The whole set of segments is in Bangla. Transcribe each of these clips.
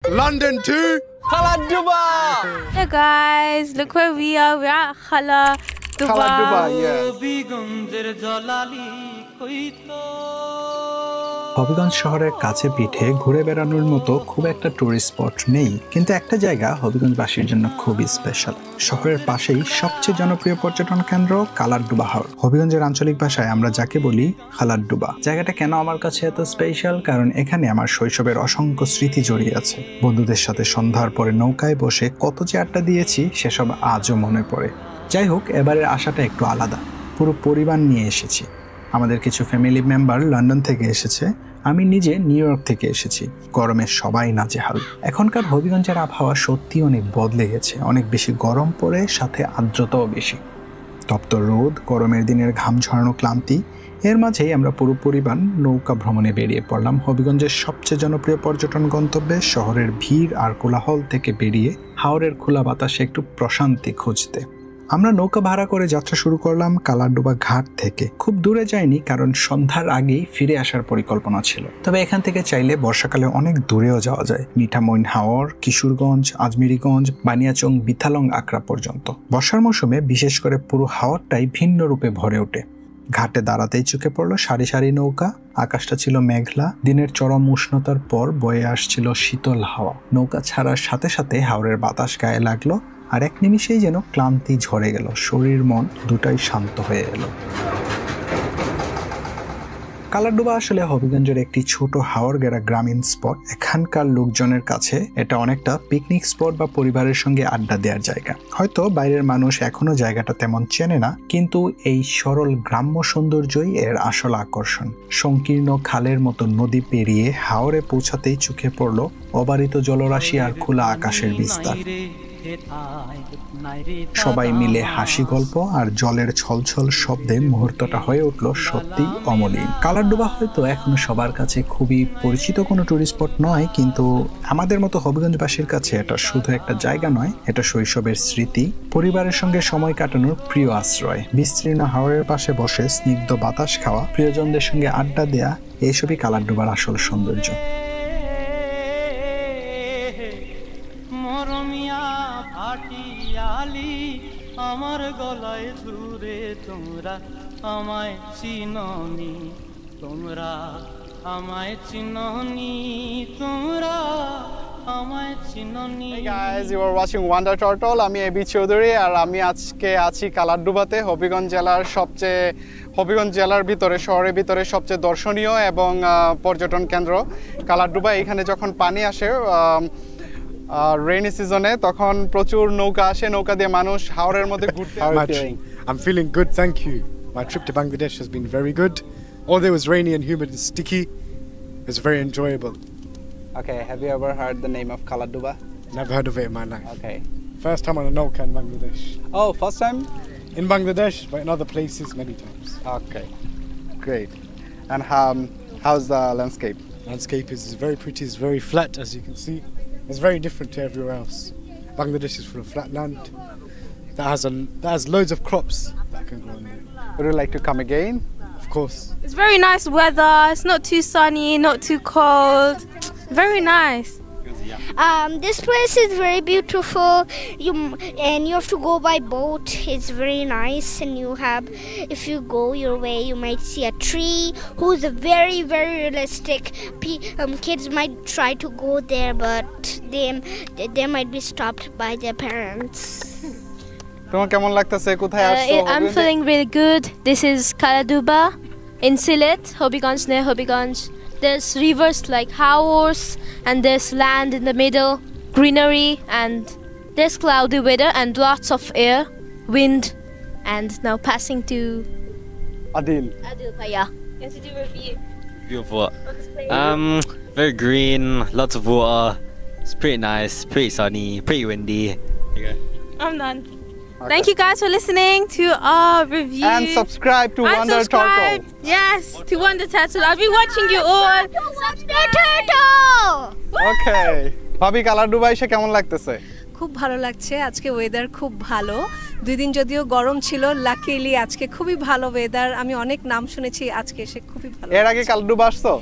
London to Kaladuba. Hey guys, look where we are. We're at Kaladuba. Kaladuba, yeah. Habiganj শহরের কাছে পিঠে ঘুরে বেড়ানোর মতো খুব একটা টুরিস্ট স্পট নেই, কিন্তু একটা জায়গা হবিগঞ্জবাসীর জন্য খুবই স্পেশাল। শহরের পাশেই সবচেয়ে জনপ্রিয় পর্যটন কেন্দ্র কালারডুবা হাওর। হবিগঞ্জের আঞ্চলিক ভাষায় আমরা যাকে বলি খালারডুবা। জায়গাটা কেন আমার কাছে এত স্পেশাল? কারণ এখানে আমার শৈশবের অসংখ্য স্মৃতি জড়িয়ে আছে। বন্ধুদের সাথে সন্ধ্যার পরে নৌকায় বসে কত যে আড্ডা দিয়েছি সেসব আজও মনে পড়ে। যাই হোক, এবারের আশাটা একটু আলাদা। পুরো পরিবার নিয়ে এসেছি। আমাদের কিছু ফ্যামিলি মেম্বার লন্ডন থেকে এসেছে, আমি নিজে নিউ ইয়র্ক থেকে এসেছি। গরমে সবাই নাজেহাল। এখনকার হবিগঞ্জের আবহাওয়া সত্যি অনেক বদলে গেছে। অনেক বেশি গরম পড়ে, সাথে আর্দ্রতাও বেশি। তপ্ত রোদ, গরমের দিনের ঘাম ঝরানো ক্লান্তি, এর মাঝেই আমরা পুরো পরিবার নৌকা ভ্রমণে বেরিয়ে পড়লাম হবিগঞ্জের সবচেয়ে জনপ্রিয় পর্যটন গন্তব্যে। শহরের ভিড় আর কোলাহল থেকে বেরিয়ে হাওরের খোলা বাতাসে একটু প্রশান্তি খুঁজতে আমরা নৌকা ভাড়া করে যাত্রা শুরু করলাম কালারডুবা ঘাট থেকে। খুব দূরে যায়নি, কারণ সন্ধ্যার আগেই ফিরে আসার পরিকল্পনা ছিল। তবে এখান থেকে চাইলে বর্ষাকালে অনেক দূরেও যাওয়া যায়, মিঠামইন হাওর, কিশোরগঞ্জ, আজমিরিগঞ্জ, বানিয়াচং, বিথালং, আকরা পর্যন্ত। বর্ষার মৌসুমে বিশেষ করে পুরো হাওরটাই ভিন্ন রূপে ভরে ওঠে। ঘাটে দাঁড়াতেই চোখে পড়লো সারি সারি নৌকা। আকাশটা ছিল মেঘলা, দিনের চরম উষ্ণতার পর বয়ে আসছিল শীতল হাওয়া। নৌকা ছাড়ার সাথে সাথে হাওরের বাতাস গায়ে লাগলো, আর এক নিমিষেই যেন ক্লান্তি ঝরে গেল। শরীর মন দুটাই শান্ত হয়ে এলো। কালারডুবা আসলে হবিগঞ্জের একটি ছোট হাওর গেরা গ্রামীণ স্পট। এখানকার লোকজনের কাছে এটা অনেকটা পিকনিক স্পট বা পরিবারের সঙ্গে আড্ডা দেওয়ার জায়গা। হয়তো বাইরের মানুষ এখনো জায়গাটা তেমন চেনে না, কিন্তু এই সরল গ্রাম্য সৌন্দর্যই এর আসল আকর্ষণ। সংকীর্ণ খালের মতো নদী পেরিয়ে হাওরে পৌঁছাতেই চোখে পড়ল অবারিত জলরাশি আর খোলা আকাশের বিস্তার। সবাই মিলে হাসি গল্প আর জলের ছলছল শব্দে মুহূর্তটা হয়ে উঠল সত্যি অমলিন। কালারডুবা হয়তো এখনো সবার কাছে খুবই পরিচিত কোনো টুরিস্ট স্পট নয়, কিন্তু আমাদের মতো হবিগঞ্জবাসীর কাছে এটা শুধু একটা জায়গা নয়, এটা শৈশবের স্মৃতি, পরিবারের সঙ্গে সময় কাটানোর প্রিয় আশ্রয়। বিস্তীর্ণ হাওরের পাশে বসে স্নিগ্ধ বাতাস খাওয়া, প্রিয়জনদের সঙ্গে আড্ডা দেয়া, এইসবই কালারডুবার আসল সৌন্দর্য। আমার গলায় জুড়ে তোমরা আমায় চিননি, তোমরা আমায় চিননি, তোমরা আমায় চিননি। Hey guys, you are watching Wonder Turtle. আমি এবি চৌধুরী, আর আমি আজকে আছি কালারডুবাতে। হবিগঞ্জ জেলার ভিতরে, শহরের ভিতরে সবচেয়ে দর্শনীয় এবং পর্যটন কেন্দ্র কালারডুবা। এখানে যখন পানি আসে রেইনি সিজনে, তখন প্রচুর নৌকা আসে, নৌকা দিয়ে মানুষ হাওরের মধ্যে ঘুরতে। I'm feeling good, thank you. My trip to Bangladesh has been very good. Although it was rainy and humid and sticky, it was very enjoyable. Okay, have you ever heard the name of Kaladuba? Never heard of it in my life. Okay. First time on a Nauka in Bangladesh. Oh, first time? In Bangladesh, but in other places many times. Okay, great. And how's the landscape? Landscape is very pretty, it's very flat as you can see. It's very different to everywhere else. Bangladesh is full of flat land that has loads of crops that can grow in there. Would you like to come again? Of course. It's very nice weather. It's not too sunny, not too cold. Very nice. This place is very beautiful. You have to go by boat. It's very nice, and if you go your way, you might see a tree who's very, very realistic. Kids might try to go there, but they might be stopped by their parents. তোমার কেমন লাগতেছে? কোথায় আসছো? I'm feeling really good. This is Kaladuba in Sylhet, Hobbiganj, near Hobbiganj. There's rivers like Haors, and there's land in the middle, greenery, and there's cloudy weather and lots of air, wind, and now passing to Adil. Adil Bhaiya. Yes, to do a review. Beautiful. Very green, lots of water. It's pretty nice, pretty sunny, pretty windy. I'm done. Okay. Thank you guys for listening to our review. And subscribe to Wonder Turtle. Yes, to Wonder Turtle. I'll be watching you all. Wonder Turtle! Okay. ভাবি, কালারডুবা এসে কেমন লাগতেছে? খুব ভালো লাগছে, আজকে ওয়েদার খুব ভালো। 2 দিন যদিও গরম ছিল, লাকিলি আজকে খুবই ভালো ওয়েদার। আমি অনেক নাম শুনেছি, আজকে এসে খুবই ভালো। এর আগে কালাডুবা আসছো?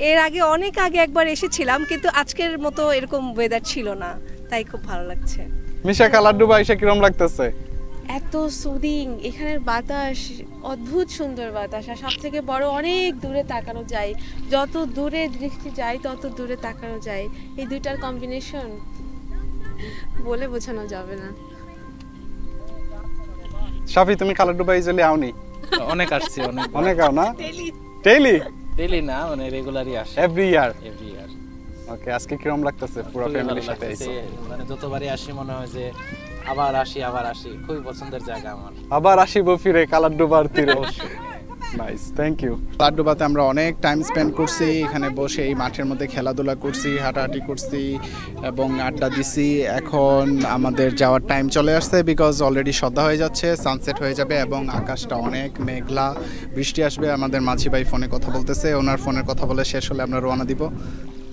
এর আগে অনেক আগে একবার এসেছিলাম, কিন্তু আজকের মতো এরকম ওয়েদার ছিল না, তাই খুব ভালো লাগছে। মিশা, কালাডুবা এসে কিরকম লাগতেছে? এত সুদিং, এখানের বাতাস অদ্ভুত সুন্দর বাতাস, আর সব থেকে বড় অনেক দূরে তাকানো যায়, যত দূরে দৃষ্টি যায় তত দূরে তাকানো যায়। এই দুইটার কম্বিনেশন বলে বোঝানো যাবে না। শাফি, তুমি কালাডুবা ইজিলি আওনি? অনেক আসছি, অনেক আও না? ডেইলি ডেইলি না, মানে রেগুলারই আসে, এভরি ইয়ার। ওকে, আজকে কিরকম লাগতেছে পুরো ফ্যামিলির সাথে এসে? মানে যতবারই আসি মনে হয় যে আবার আসি, খুবই পছন্দের জায়গা আমার। আবার আসিব ফিরে কালাডুবার তীরে। Nice, thank you. কালাডুবাতে আমরা অনেক টাইম স্পেন্ড করছি, এখানে বসে এই মাঠের মধ্যে খেলাধুলা করছি, হাঁটাহাঁটি করছি এবং আড্ডা দিছি। এখন আমাদের যাওয়ার টাইম চলে আসছে, বিকজ অলরেডি সন্ধ্যা হয়ে যাচ্ছে, সানসেট হয়ে যাবে এবং আকাশটা অনেক মেঘলা, বৃষ্টি আসবে। আমাদের মাঝি ভাই ফোনে কথা বলতেছে, ওনার ফোনের কথা বলে শেষ হলে আমরা রওনা দিব।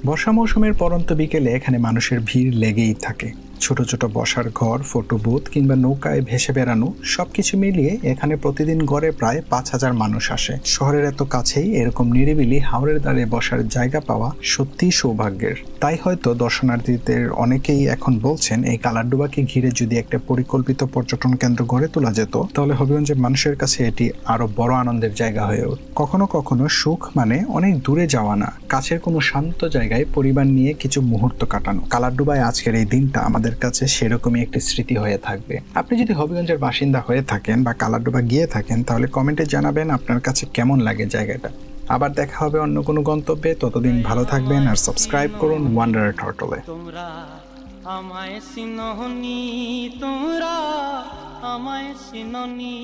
বর্ষা মৌসুমের পরন্ত বিকেলে এখানে মানুষের ভিড় লেগেই থাকে। ছোট ছোট বসার ঘর, ফটো বুথ কিংবা নৌকায় ভেসে বেড়ানো, সবকিছু মিলিয়ে এখানে প্রতিদিন গড়ে প্রায় 5000 মানুষ আসে। শহরের এত কাছেই এরকম নিরিবিলি হাওরের দ্বারে বসার জায়গা পাওয়া সত্যিই সৌভাগ্যের। তাই হয়তো দর্শনার্থীদের অনেকেই এখন বলছেন, এই কালাডুবাকে ঘিরে যদি একটা পরিকল্পিত পর্যটন কেন্দ্র গড়ে তোলা যেত, তাহলে হবিগঞ্জের মানুষের কাছে এটি আরো বড় আনন্দের জায়গা হয়ে ওঠে। কখনো কখনো সুখ মানে অনেক দূরে যাওয়া না, কাছের কোনো শান্ত জায়গায় পরিবার নিয়ে কিছু মুহূর্ত কাটানো। কালাডুবায় আজকের এই দিনটা আমাদের কাছে সেরকমই একটি স্মৃতি হয়ে থাকবে। আপনি যদি হবিগঞ্জের বাসিন্দা হয়ে থাকেন বা কালাডুবা গিয়ে থাকেন, তাহলে কমেন্টে জানাবেন আপনার কাছে কেমন লাগে জায়গাটা। আবার দেখা হবে অন্য কোনো গন্তব্যে, ততদিন ভালো থাকবেন আর সাবস্ক্রাইব করুন ওয়ান্ডারার টার্টলে। তোমরা আমায় চিননি, তোমরা আমায় চিননি।